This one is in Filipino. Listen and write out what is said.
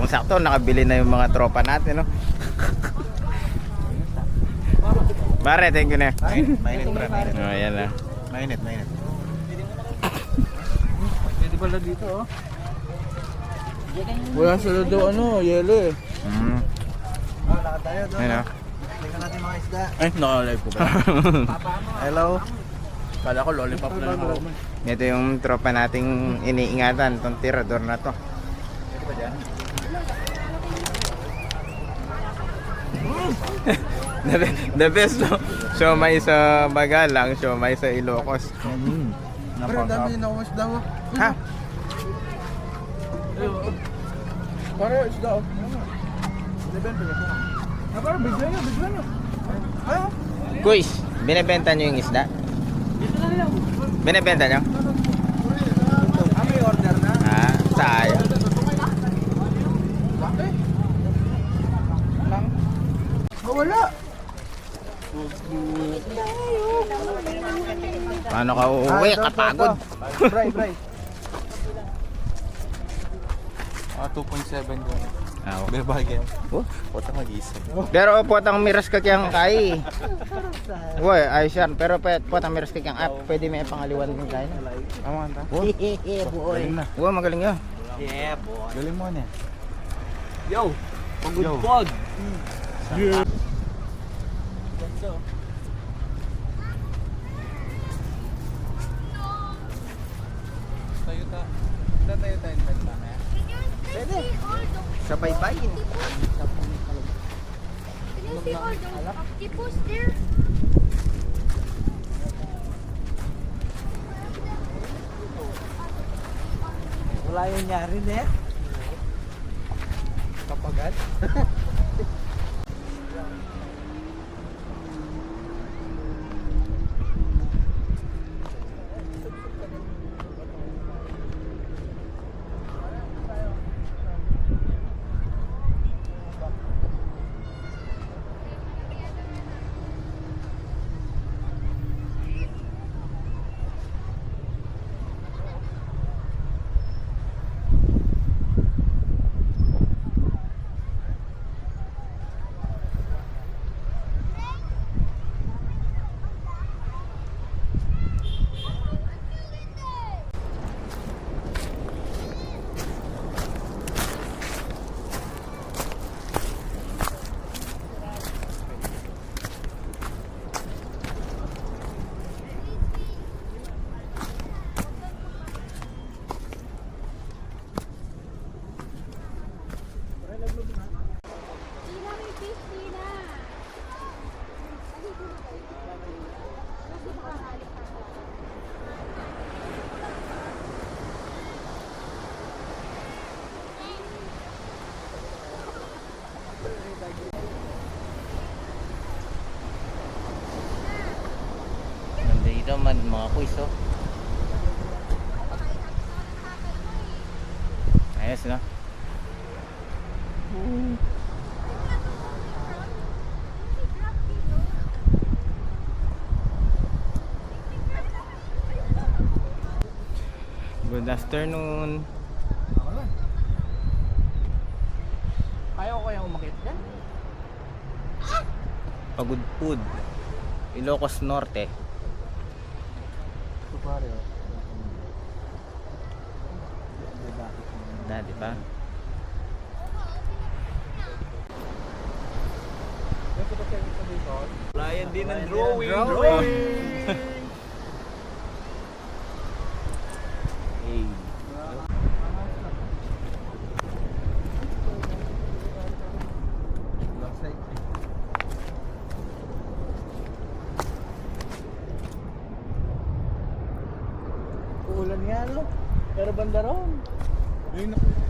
Saktong-sakto, nakabili na yung mga tropa natin, no? Pare, thank you na. Mainit pre, mainit. Oh, yan na. Mainit. Pwede pala dito, oh. Wala sila daw yelo eh. Lakad tayo doon. Ayun, Tingnan natin mga isda. Ay, naka-live ko ba? Hello. Kala ko lollipop na lang ako. Ito yung tropa nating iniingatan, itong tirador na to. Pwede ba dyan? The best, no? Siomay sa Bagalang, siomay sa Ilocos. Pero ang dami na isda mo. Ha? Para isda oh. Para bigla nyo. Ayaw. Kuys, binibenta nyo yung isda? Binibenta nyo? May order na. Ah, sayang. Wala. Paano ka uuwi? Kapagod. Bray. 2.7 doon. Ah, okay. Bebagyan. Oh. Puta mag-isip. Pero potang miras ka kayang kai. Woy, ayos yan. Pero potang miras ka kayang pwede may pangaliwan ng kain. Tama ka. Galing na. Wow, magaling yun. Yeah, boy. Galing mo na. Yo, pagod. Yeah. Tayo mamaya. Pwede. Sa baybayin. Can you see all those octopus there? Wala yung nyari na eh. Kapagat? Tina, may fish, Tina. Nandito man mga kuys, oh. Ayos, no? Good afternoon. Ayaw ko kayang umakit dyan. Pagudpud, Ilocos Norte. Ito pare oh. Dati pa. Layan din ang Drawing. Hey. Uulan nga no. Pero banda ron. Ayun ako.